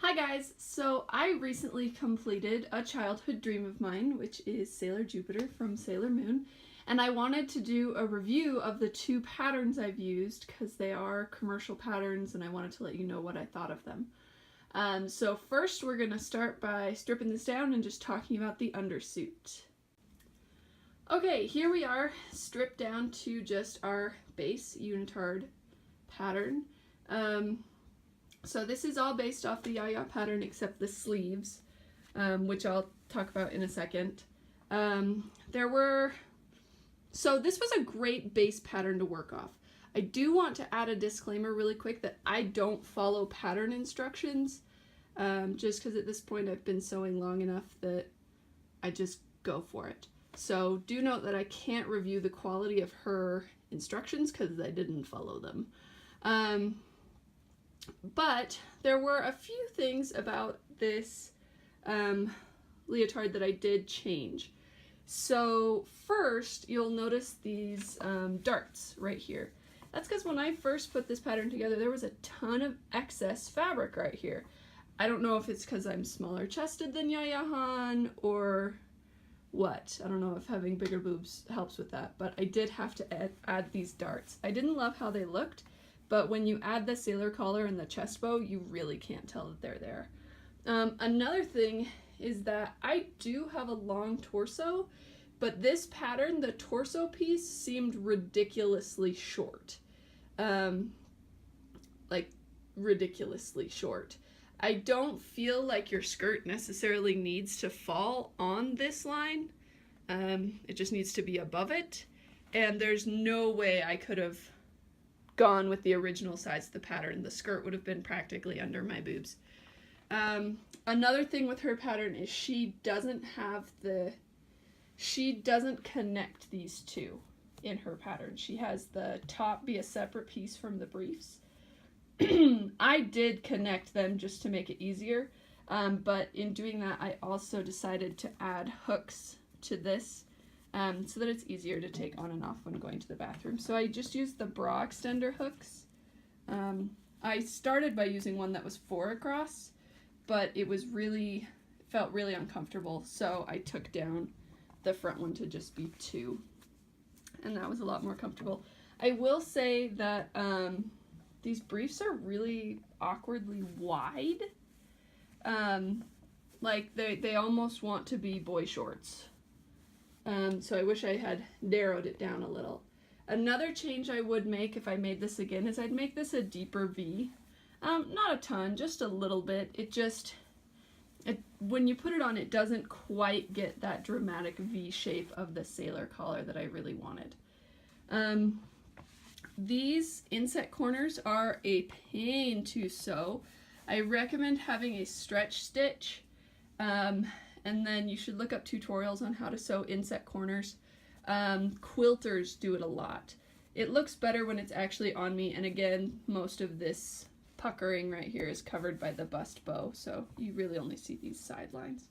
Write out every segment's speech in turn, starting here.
Hi guys! So I recently completed a childhood dream of mine, which is Sailor Jupiter from Sailor Moon, and I wanted to do a review of the two patterns I've used because they are commercial patterns and I wanted to let you know what I thought of them. So first we're going to start by stripping this down and just talking about the undersuit. Okay, here we are, stripped down to just our base unitard pattern. So this is all based off the Yaya pattern except the sleeves, which I'll talk about in a second. So this was a great base pattern to work off. I do want to add a disclaimer really quick that I don't follow pattern instructions, just because at this point I've been sewing long enough that I just go for it. So do note that I can't review the quality of her instructions because I didn't follow them. But there were a few things about this leotard that I did change. So first, you'll notice these darts right here. That's because when I first put this pattern together, there was a ton of excess fabric right here. I don't know if it's because I'm smaller chested than Yaya Han or what. I don't know if having bigger boobs helps with that, but I did have to add these darts. I didn't love how they looked, but when you add the sailor collar and the chest bow, you really can't tell that they're there. Another thing is that I do have a long torso, but this pattern, the torso piece, seemed ridiculously short. Like, ridiculously short. I don't feel like your skirt necessarily needs to fall on this line. It just needs to be above it, and there's no way I could have gone with the original size of the pattern. The skirt would have been practically under my boobs. Another thing with her pattern is she doesn't connect these two in her pattern. She has the top be a separate piece from the briefs. I did connect them just to make it easier, but in doing that I also decided to add hooks to this so that it's easier to take on and off when going to the bathroom. So I just used the bra extender hooks. I started by using one that was 4 across, but it felt really uncomfortable, so I took down the front one to just be 2, and that was a lot more comfortable. I will say that these briefs are really awkwardly wide. Like they almost want to be boy shorts. So I wish I had narrowed it down a little. Another change I would make if I made this again is I'd make this a deeper V. Not a ton, just a little bit. When you put it on, it doesn't quite get that dramatic V shape of the sailor collar that I really wanted. These inset corners are a pain to sew. I recommend having a stretch stitch. And then you should look up tutorials on how to sew inset corners. Quilters do it a lot. It looks better when it's actually on me, and again, most of this puckering right here is covered by the bust bow, so you really only see these sidelines.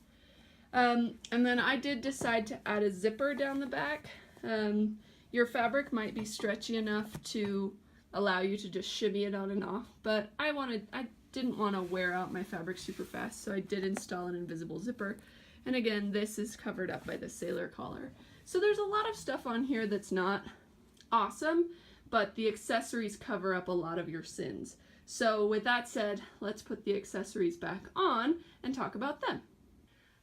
And then I did decide to add a zipper down the back. Your fabric might be stretchy enough to allow you to just shimmy it on and off, but I didn't want to wear out my fabric super fast, so I did install an invisible zipper. And again, this is covered up by the sailor collar. So there's a lot of stuff on here that's not awesome, but the accessories cover up a lot of your sins. So with that said, let's put the accessories back on and talk about them.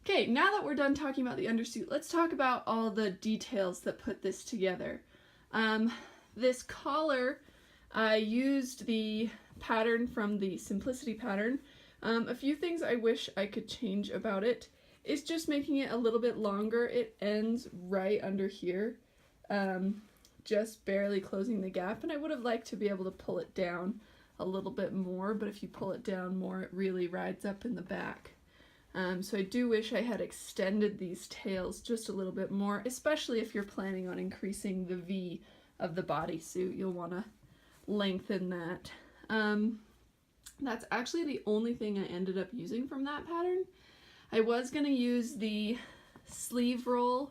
Okay, now that we're done talking about the undersuit, let's talk about all the details that put this together. This collar, I used the pattern from the Simplicity pattern. A few things I wish I could change about it is just making it a little bit longer. It ends right under here, just barely closing the gap, and I would have liked to be able to pull it down a little bit more, but if you pull it down more, it really rides up in the back. So I do wish I had extended these tails just a little bit more, especially if you're planning on increasing the V of the bodysuit. You'll want to lengthen that. That's actually the only thing I ended up using from that pattern. I was going to use the sleeve roll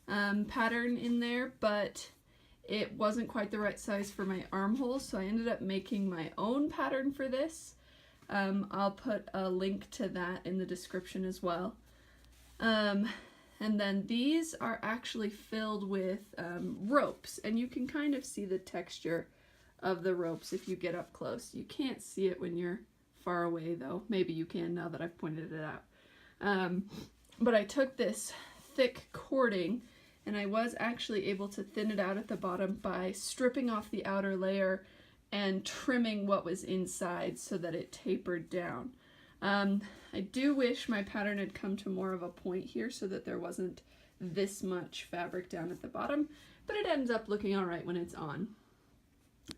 pattern in there, but it wasn't quite the right size for my armholes, so I ended up making my own pattern for this. I'll put a link to that in the description as well. And then these are actually filled with ropes, and you can kind of see the texture of the ropes if you get up close. You can't see it when you're far away though. Maybe you can now that I've pointed it out. But I took this thick cording and I was actually able to thin it out at the bottom by stripping off the outer layer and trimming what was inside so that it tapered down. I do wish my pattern had come to more of a point here so that there wasn't this much fabric down at the bottom, but it ends up looking alright when it's on.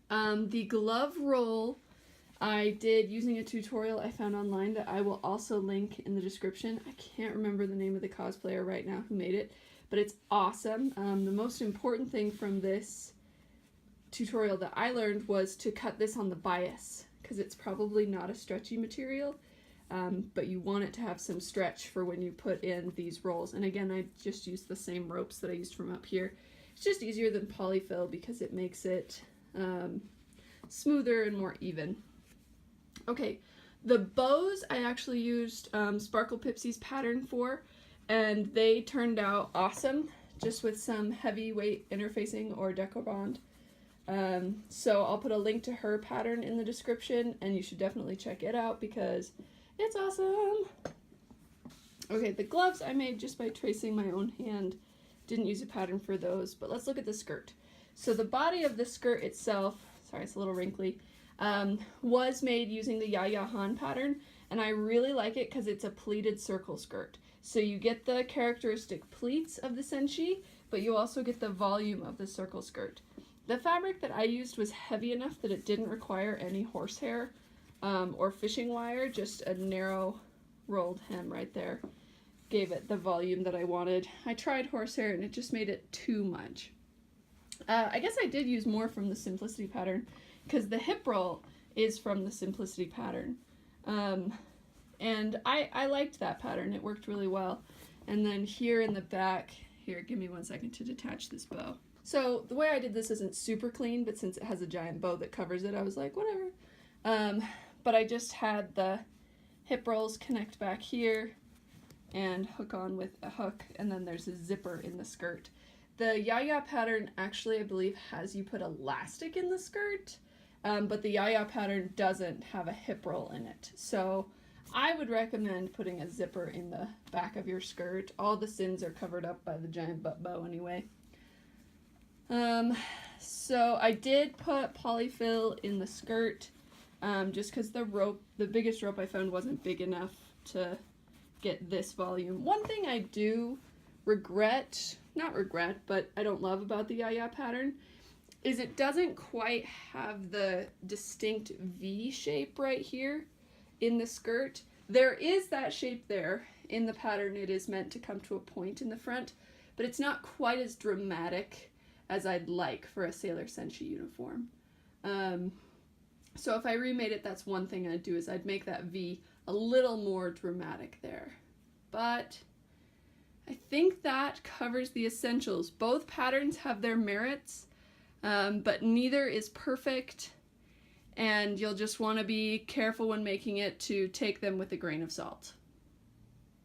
The glove roll I did using a tutorial I found online that I will also link in the description. I can't remember the name of the cosplayer right now who made it, but it's awesome. The most important thing from this tutorial that I learned was to cut this on the bias, because it's probably not a stretchy material, but you want it to have some stretch for when you put in these rolls. And again, I just used the same ropes that I used from up here. It's just easier than polyfill because it makes it smoother and more even. Okay, the bows I actually used Sparkle Pipsy's pattern for, and they turned out awesome, just with some heavyweight interfacing or Decobond. So I'll put a link to her pattern in the description, and you should definitely check it out because it's awesome. Okay, the gloves I made just by tracing my own hand. Didn't use a pattern for those, but let's look at the skirt. So the body of the skirt itself, sorry it's a little wrinkly, was made using the Yaya Han pattern, and I really like it because it's a pleated circle skirt. So you get the characteristic pleats of the senshi, but you also get the volume of the circle skirt. The fabric that I used was heavy enough that it didn't require any horsehair or fishing wire, just a narrow rolled hem right there gave it the volume that I wanted. I tried horsehair and it just made it too much. I guess I did use more from the Simplicity pattern because the hip roll is from the Simplicity pattern. And I liked that pattern. It worked really well. And then here in the back, here, give me 1 second to detach this bow. So the way I did this isn't super clean, but since it has a giant bow that covers it, I was like, whatever. But I just had the hip rolls connect back here and hook on with a hook, and then there's a zipper in the skirt. The Yaya pattern actually, I believe, has you put elastic in the skirt, but the Yaya pattern doesn't have a hip roll in it. So I would recommend putting a zipper in the back of your skirt. All the sins are covered up by the giant butt bow anyway. So I did put polyfill in the skirt, just because the biggest rope I found wasn't big enough to get this volume. One thing I do not regret, but I don't love about the Yaya pattern is it doesn't quite have the distinct V shape right here in the skirt. There is that shape there in the pattern. It is meant to come to a point in the front, but it's not quite as dramatic as I'd like for a Sailor Senshi uniform. So if I remade it, that's one thing I'd do, is I'd make that V a little more dramatic there. But I think that covers the essentials. Both patterns have their merits, but neither is perfect, and you'll just want to be careful when making it to take them with a grain of salt.